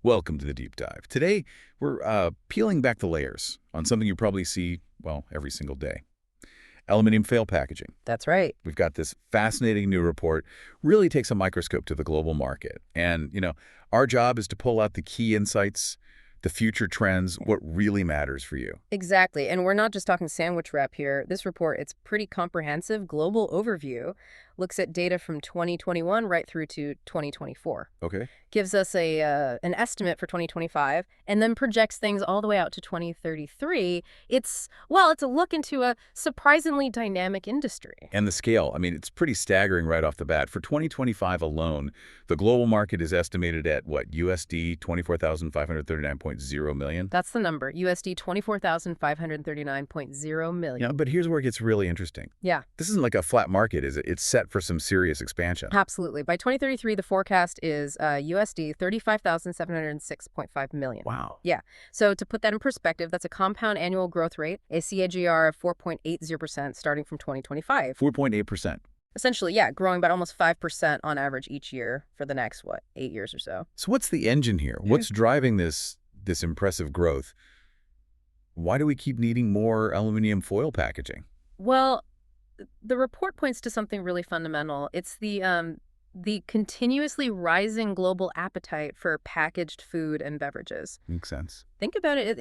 Welcome to the Deep Dive. Today, we're peeling back the layers on something you probably see, well, every single day. Aluminium foil packaging. That's right. We've got this fascinating new report, really takes a microscope to the global market. And, our job is to pull out the key insights, the future trends, what really matters for you. Exactly. And we're not just talking sandwich wrap here. This report, it's pretty comprehensive global overview, looks at data from 2021 right through to 2024. Okay. Gives us an estimate for 2025 and then projects things all the way out to 2033. It's a look into a surprisingly dynamic industry. And the scale, it's pretty staggering right off the bat. For 2025 alone, the global market is estimated at what, USD 24,539.0 million? That's the number, USD 24,539.0 million. Yeah, but here's where it gets really interesting. Yeah. This isn't like a flat market, is it? It's set for some serious expansion. Absolutely. By 2033, the forecast is USD 35,706.5 million. Wow. Yeah. So to put that in perspective, that's a compound annual growth rate, a CAGR of 4.80% starting from 2025. 4.8%. Essentially, yeah, growing by almost 5% on average each year for the next, 8 years or so. So what's the engine here? What's driving this impressive growth? Why do we keep needing more aluminum foil packaging? Well, the report points to something really fundamental. It's the continuously rising global appetite for packaged food and beverages. Makes sense. Think about it,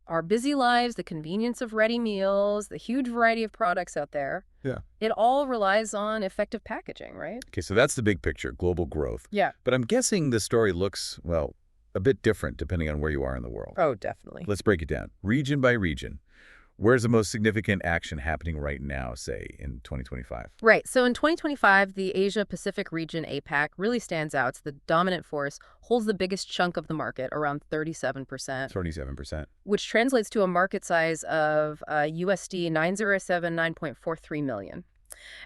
our busy lives, the convenience of ready meals, the huge variety of products out there. Yeah. It all relies on effective packaging, right? Okay, so that's the big picture, global growth. Yeah. But I'm guessing the story looks, well, a bit different depending on where you are in the world. Oh, definitely. Let's break it down. Region by region. Where's the most significant action happening right now, say, in 2025? Right. So in 2025, the Asia-Pacific region, APAC, really stands out. It's the dominant force, holds the biggest chunk of the market, around 37%. 37%. Which translates to a market size of USD 907.943 million.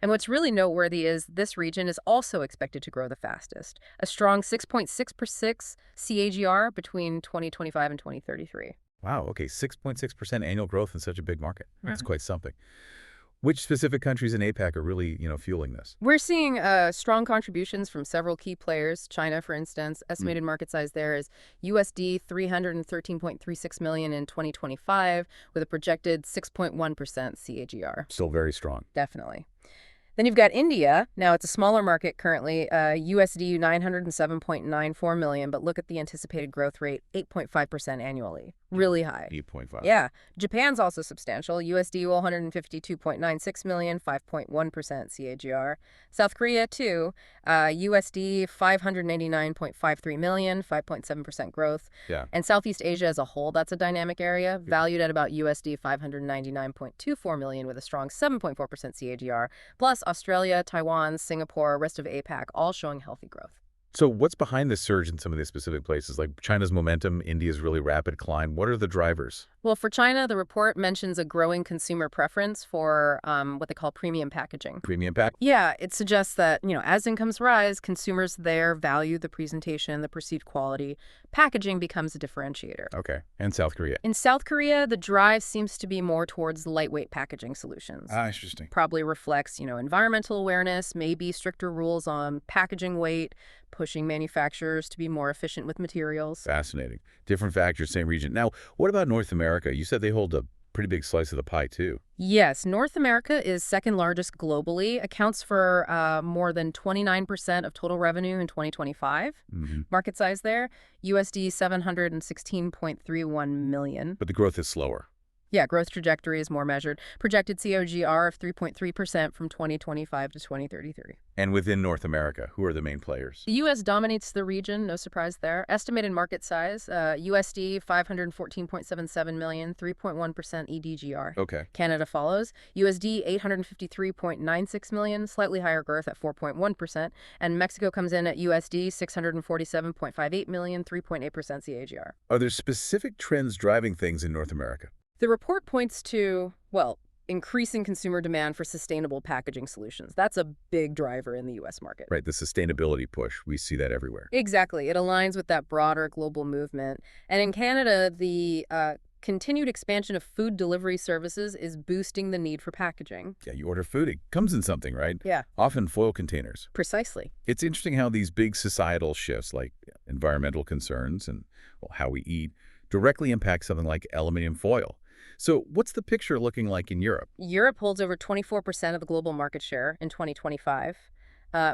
And what's really noteworthy is this region is also expected to grow the fastest, a strong 6.6% CAGR between 2025 and 2033. Wow, okay, 6.6% annual growth in such a big market. That's quite something. Which specific countries in APAC are really, fueling this? We're seeing strong contributions from several key players. China, for instance, estimated market size there is USD 313.36 million in 2025 with a projected 6.1% CAGR. Still very strong. Definitely. Then you've got India. Now, it's a smaller market currently, USD 907.94 million, but look at the anticipated growth rate, 8.5% annually. Really high. 8.5. Yeah. Japan's also substantial, USD 152.96 million, 5.1% CAGR. South Korea, too, USD 589.53 million, 5.7% growth. Yeah. And Southeast Asia as a whole, that's a dynamic area, valued at about USD 599.24 million with a strong 7.4% CAGR. Plus, Australia, Taiwan, Singapore, rest of APAC, all showing healthy growth. So what's behind this surge in some of these specific places? Like China's momentum, India's really rapid climb. What are the drivers? Well, for China, the report mentions a growing consumer preference for what they call premium packaging. Premium pack? Yeah, it suggests that, as incomes rise, consumers there value the presentation, the perceived quality. Packaging becomes a differentiator. Okay. And South Korea? In South Korea, the drive seems to be more towards lightweight packaging solutions. Ah, interesting. Probably reflects, environmental awareness, maybe stricter rules on packaging weight, pushing manufacturers to be more efficient with materials. Fascinating. Different factors, same region. Now, what about North America? You said they hold a pretty big slice of the pie, too. Yes, North America is second largest globally, accounts for more than 29% of total revenue in 2025. Market size there, USD 716.31 million. But the growth is slower. Yeah, growth trajectory is more measured. Projected CAGR of 3.3% from 2025 to 2033. And within North America, who are the main players? The U.S. dominates the region, no surprise there. Estimated market size, USD 514.77 million, 3.1% EDGR. Okay. Canada follows, USD 853.96 million, slightly higher growth at 4.1%. And Mexico comes in at USD 647.58 million, 3.8% CAGR. Are there specific trends driving things in North America? The report points to, increasing consumer demand for sustainable packaging solutions. That's a big driver in the U.S. market. Right, the sustainability push. We see that everywhere. Exactly. It aligns with that broader global movement. And in Canada, the continued expansion of food delivery services is boosting the need for packaging. Yeah, you order food, it comes in something, right? Yeah, Often foil containers. precisely. It's interesting how these big societal shifts, like environmental concerns and well, how we eat, directly impact something like aluminium foil. So what's the picture looking like in Europe? Europe holds over 24% of the global market share in 2025.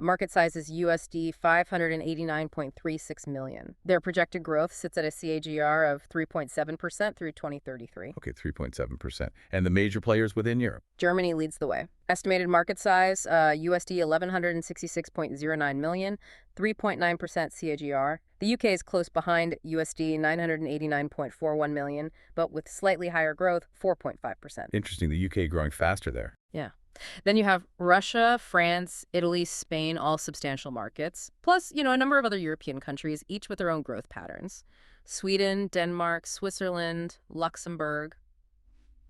Market size is USD 589.36 million. Their projected growth sits at a CAGR of 3.7% through 2033. Okay, 3.7%. And the major players within Europe? Germany leads the way. Estimated market size, USD 1,166.09 million, 3.9% CAGR. The UK is close behind, USD 989.41 million, but with slightly higher growth, 4.5%. Interesting, the UK growing faster there. Yeah. Then you have Russia, France, Italy, Spain, all substantial markets, plus, a number of other European countries, each with their own growth patterns. Sweden, Denmark, Switzerland, Luxembourg.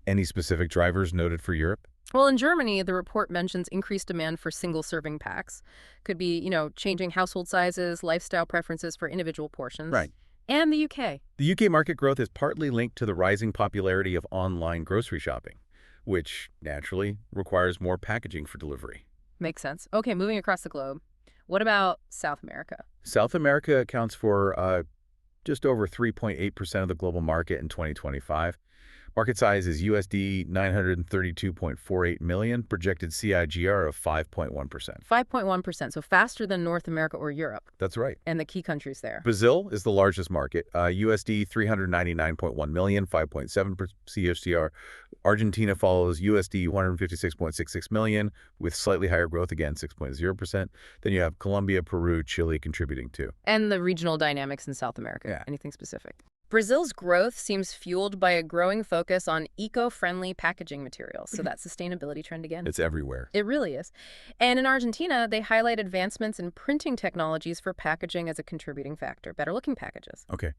Any specific drivers noted for Europe? Well, in Germany, the report mentions increased demand for single-serving packs. Could be, changing household sizes, lifestyle preferences for individual portions. Right. And the UK. The UK market growth is partly linked to the rising popularity of online grocery shopping, which naturally requires more packaging for delivery. Makes sense. Okay, moving across the globe. What about South America? South America accounts for just over 3.8% of the global market in 2025. Market size is USD 932.48 million, projected CAGR of 5.1%. 5.1%, so faster than North America or Europe. That's right. And the key countries there. Brazil is the largest market, USD 399.1 million, 5.7% CAGR. Argentina follows USD 156.66 million, with slightly higher growth, again, 6.0%. Then you have Colombia, Peru, Chile contributing too. And the regional dynamics in South America. Yeah. Anything specific? Brazil's growth seems fueled by a growing focus on eco-friendly packaging materials, so that sustainability trend again. It's everywhere. It really is. And in Argentina, they highlight advancements in printing technologies for packaging as a contributing factor, better-looking packages. Okay.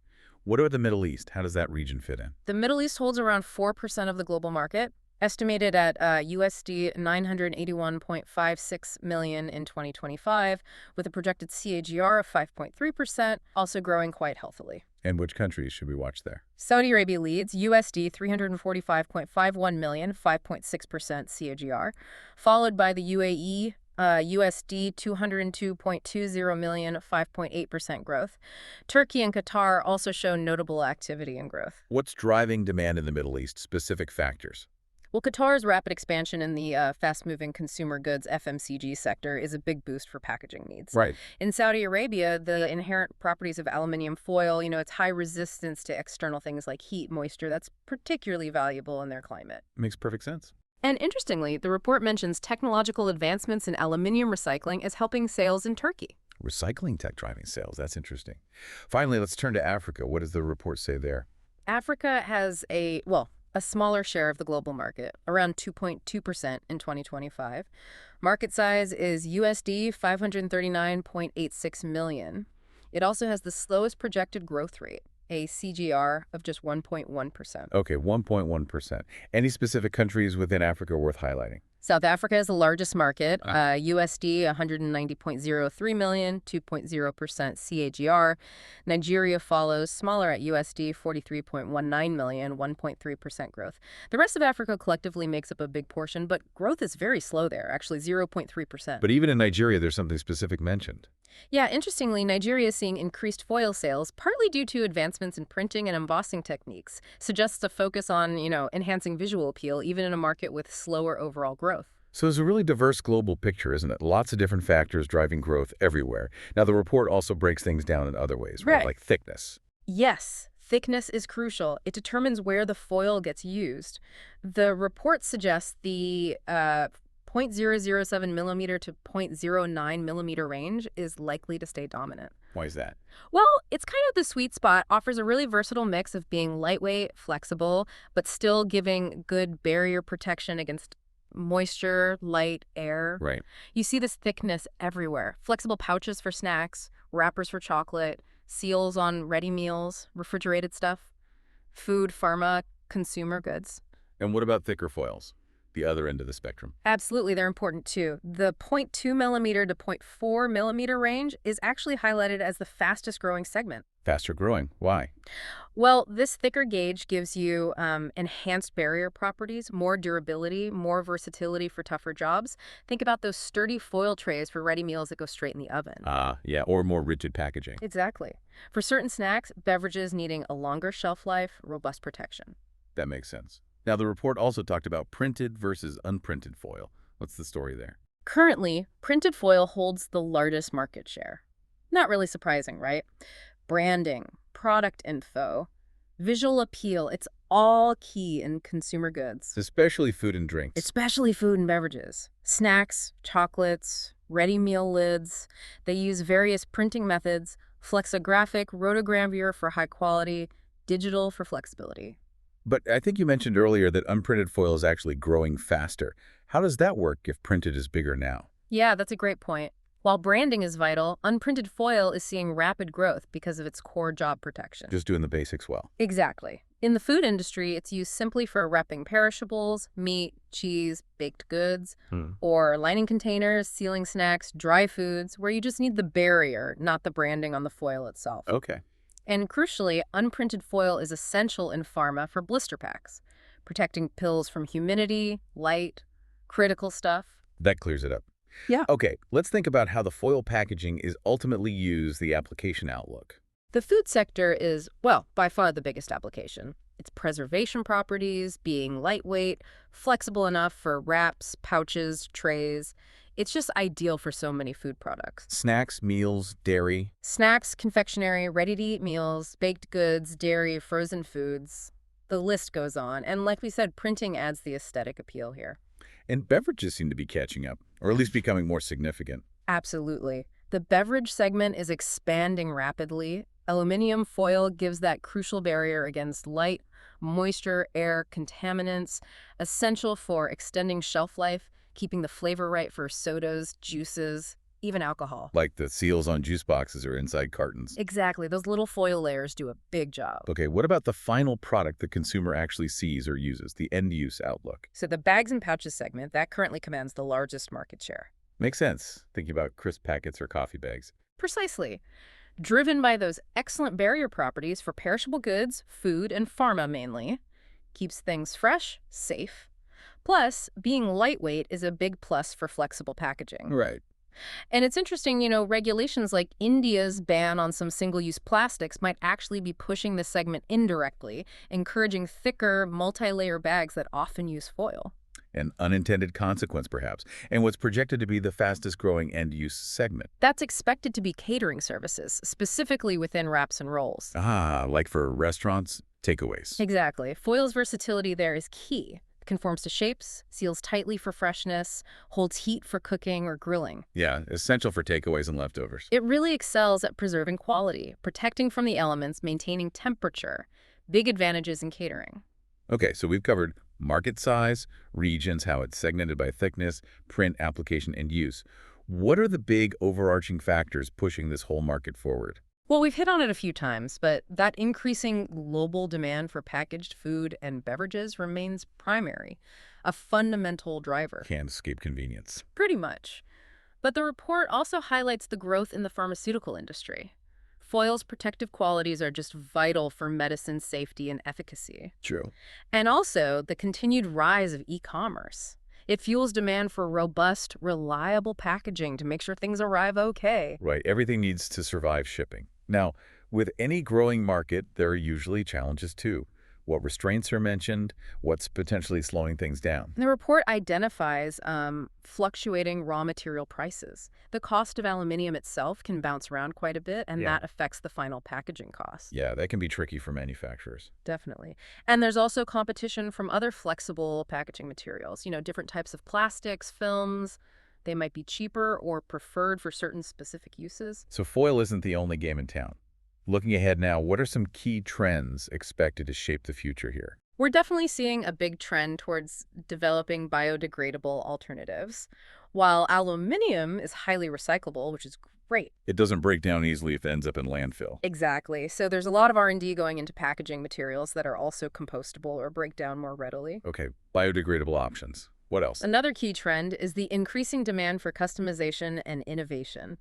What about the Middle East? How does that region fit in? The Middle East holds around 4% of the global market, estimated at USD 981.56 million in 2025, with a projected CAGR of 5.3%, also growing quite healthily. And which countries should we watch there? Saudi Arabia leads, USD 345.51 million, 5.6% CAGR, followed by the UAE, USD 202.20 million, 5.8% growth. Turkey and Qatar also show notable activity and growth. What's driving demand in the Middle East? Specific factors. Well, Qatar's rapid expansion in the fast-moving consumer goods FMCG sector is a big boost for packaging needs. Right. In Saudi Arabia, the inherent properties of aluminium foil, its high resistance to external things like heat, moisture, that's particularly valuable in their climate. Makes perfect sense. And interestingly, the report mentions technological advancements in aluminium recycling as helping sales in Turkey. Recycling tech driving sales. That's interesting. Finally, let's turn to Africa. What does the report say there? Africa has a smaller share of the global market, around 2.2% in 2025. Market size is USD 539.86 million. It also has the slowest projected growth rate, a CGR of just 1.1%. Okay, 1.1%. Any specific countries within Africa worth highlighting? South Africa is the largest market, USD 190.03 million, 2.0% CAGR. Nigeria follows, smaller at USD 43.19 million, 1.3% growth. The rest of Africa collectively makes up a big portion, but growth is very slow there, actually 0.3%. But even in Nigeria, there's something specific mentioned. Yeah, interestingly, Nigeria is seeing increased foil sales, partly due to advancements in printing and embossing techniques. Suggests a focus on, enhancing visual appeal, even in a market with slower overall growth. So it's a really diverse global picture, isn't it? Lots of different factors driving growth everywhere. Now, the report also breaks things down in other ways, right? Like thickness. Yes, thickness is crucial. It determines where the foil gets used. The report suggests the 0.007 millimeter to 0.09 millimeter range is likely to stay dominant. Why is that? Well, it's kind of the sweet spot, offers a really versatile mix of being lightweight, flexible, but still giving good barrier protection against moisture, light, air. Right. You see this thickness everywhere. Flexible pouches for snacks, wrappers for chocolate, seals on ready meals, refrigerated stuff, food, pharma, consumer goods. And what about thicker foils? the other end of the spectrum. Absolutely, they're important too. The 0.2 millimeter to 0.4 millimeter range is actually highlighted as the fastest growing segment. Faster growing. Why? Well, this thicker gauge gives you enhanced barrier properties, more durability, more versatility for tougher jobs. Think about those sturdy foil trays for ready meals that go straight in the oven. Ah, yeah, or more rigid packaging. Exactly. For certain snacks, beverages needing a longer shelf life, robust protection. That makes sense. Now, the report also talked about printed versus unprinted foil. What's the story there? Currently, printed foil holds the largest market share. Not really surprising, right? Branding, product info, visual appeal, it's all key in consumer goods, Especially food and drinks. especially food and beverages. Snacks, chocolates, ready meal lids. They use various printing methods, flexographic, rotogravure for high quality, digital for flexibility. But I think you mentioned earlier that unprinted foil is actually growing faster. How does that work if printed is bigger now? Yeah, that's a great point. While branding is vital, unprinted foil is seeing rapid growth because of its core job protection. Just doing the basics well. Exactly. In the food industry, it's used simply for wrapping perishables, meat, cheese, baked goods, or lining containers, sealing snacks, dry foods, where you just need the barrier, not the branding on the foil itself. Okay. And crucially, unprinted foil is essential in pharma for blister packs, protecting pills from humidity, light, critical stuff. That clears it up. Yeah. Okay, let's think about how the foil packaging is ultimately used, the application outlook. The food sector is, well, by far the biggest application. Its preservation properties, being lightweight, flexible enough for wraps, pouches, trays. It's just ideal for so many food products. Snacks, meals, dairy. Snacks, confectionery, ready-to-eat meals, baked goods, dairy, frozen foods. The list goes on. And like we said, printing adds the aesthetic appeal here. And beverages seem to be catching up, or at least becoming more significant. Absolutely. The beverage segment is expanding rapidly. Aluminium foil gives that crucial barrier against light, moisture, air, contaminants, essential for extending shelf life, keeping the flavor right for sodas, juices, even alcohol. Like the seals on juice boxes or inside cartons. Exactly. Those little foil layers do a big job. Okay, what about the final product the consumer actually sees or uses, the end-use outlook? So the bags and pouches segment, that currently commands the largest market share. Makes sense, thinking about crisp packets or coffee bags. Precisely. Driven by those excellent barrier properties for perishable goods, food, and pharma mainly. Keeps things fresh, safe. Plus, being lightweight is a big plus for flexible packaging. Right. And it's interesting, regulations like India's ban on some single-use plastics might actually be pushing this segment indirectly, encouraging thicker, multi-layer bags that often use foil. An unintended consequence, perhaps, and what's projected to be the fastest-growing end-use segment. That's expected to be catering services, specifically within wraps and rolls. Ah, like for restaurants, takeaways. Exactly. Foil's versatility there is key. Conforms to shapes, seals tightly for freshness, holds heat for cooking or grilling. Yeah, essential for takeaways and leftovers. It really excels at preserving quality, protecting from the elements, maintaining temperature. Big advantages in catering. Okay, so we've covered market size, regions, how it's segmented by thickness, print, application, and use. What are the big overarching factors pushing this whole market forward? Well, we've hit on it a few times, but that increasing global demand for packaged food and beverages remains primary, a fundamental driver. Can't escape convenience. Pretty much. But the report also highlights the growth in the pharmaceutical industry. Foil's protective qualities are just vital for medicine safety and efficacy. True. And also the continued rise of e-commerce. It fuels demand for robust, reliable packaging to make sure things arrive okay. Right, everything needs to survive shipping. Now, with any growing market, there are usually challenges too. What restraints are mentioned? What's potentially slowing things down? The report identifies fluctuating raw material prices. The cost of aluminium itself can bounce around quite a bit, and that affects the final packaging cost. Yeah, that can be tricky for manufacturers. Definitely. And there's also competition from other flexible packaging materials, different types of plastics, films. They might be cheaper or preferred for certain specific uses. So foil isn't the only game in town. Looking ahead now, what are some key trends expected to shape the future here? We're definitely seeing a big trend towards developing biodegradable alternatives. While aluminium is highly recyclable, which is great. It doesn't break down easily if it ends up in landfill. Exactly. So there's a lot of R&D going into packaging materials that are also compostable or break down more readily. Okay, biodegradable options. What else? Another key trend is the increasing demand for customization and innovation.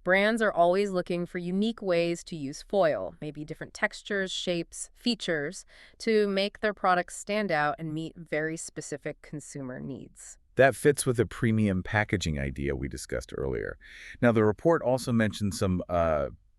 Brands are always looking for unique ways to use foil, maybe different textures, shapes, features, to make their products stand out and meet very specific consumer needs. That fits with the premium packaging idea we discussed earlier. Now, the report also mentioned some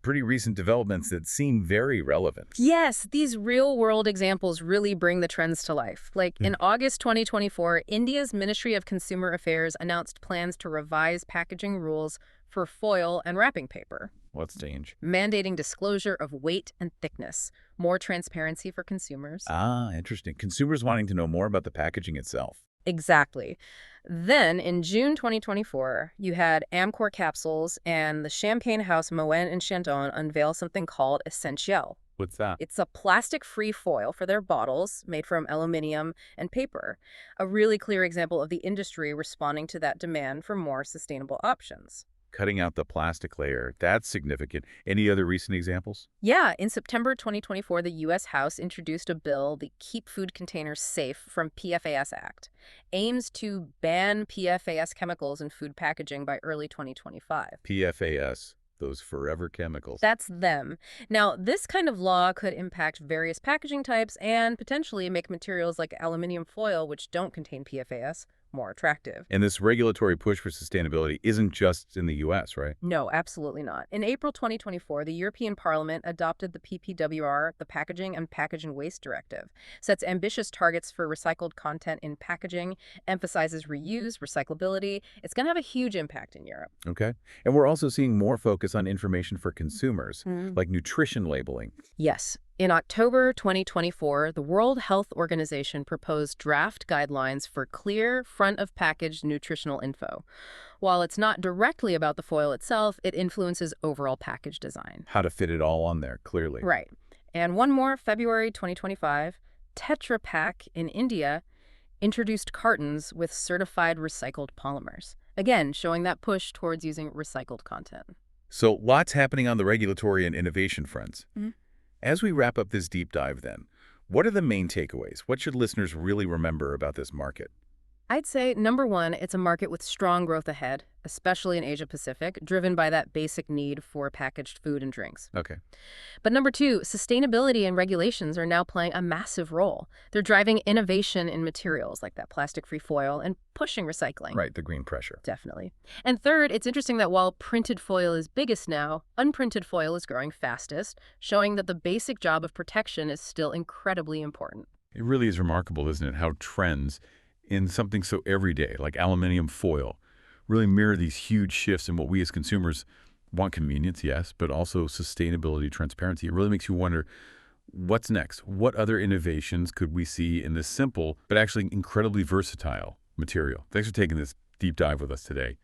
pretty recent developments that seem very relevant. Yes, these real-world examples really bring the trends to life. Like in August 2024, India's Ministry of Consumer Affairs announced plans to revise packaging rules for foil and wrapping paper, What's change? mandating disclosure of weight and thickness, more transparency for consumers. Ah, interesting. Consumers wanting to know more about the packaging itself. Exactly. Then, in June 2024, you had Amcor Capsules and the champagne house Moët and Chandon unveil something called Essentiel. What's that? It's a plastic-free foil for their bottles made from aluminum and paper, a really clear example of the industry responding to that demand for more sustainable options. Cutting out the plastic layer. That's significant. Any other recent examples? Yeah, in September 2024, the U.S. House introduced a bill, the Keep Food Containers Safe from PFAS Act, aims to ban PFAS chemicals in food packaging by early 2025. PFAS, those forever chemicals. That's them. Now, this kind of law could impact various packaging types and potentially make materials like aluminum foil, which don't contain PFAS, more attractive. And this regulatory push for sustainability isn't just in the U.S., right? No, absolutely not. In April 2024, the European Parliament adopted the PPWR, the Packaging and Packaging Waste Directive, sets ambitious targets for recycled content in packaging, emphasizes reuse, recyclability. It's going to have a huge impact in Europe. Okay. And we're also seeing more focus on information for consumers, like nutrition labeling. Yes. In October 2024, the World Health Organization proposed draft guidelines for clear, front-of-package nutritional info. While it's not directly about the foil itself, it influences overall package design. How to fit it all on there, clearly. Right. And one more, February 2025, Tetra Pak in India introduced cartons with certified recycled polymers. Again, showing that push towards using recycled content. So lots happening on the regulatory and innovation fronts. Mhm. As we wrap up this deep dive then, what are the main takeaways? What should listeners really remember about this market? I'd say, number one, it's a market with strong growth ahead, especially in Asia Pacific, driven by that basic need for packaged food and drinks. Okay. But number two, sustainability and regulations are now playing a massive role. They're driving innovation in materials like that plastic-free foil and pushing recycling. Right, the green pressure. Definitely. And third, it's interesting that while printed foil is biggest now, unprinted foil is growing fastest, showing that the basic job of protection is still incredibly important. It really is remarkable, isn't it, how trends in something so everyday, like aluminum foil, really mirror these huge shifts in what we as consumers want. Convenience, yes, but also sustainability, transparency. It really makes you wonder, what's next? What other innovations could we see in this simple but actually incredibly versatile material? Thanks for taking this deep dive with us today.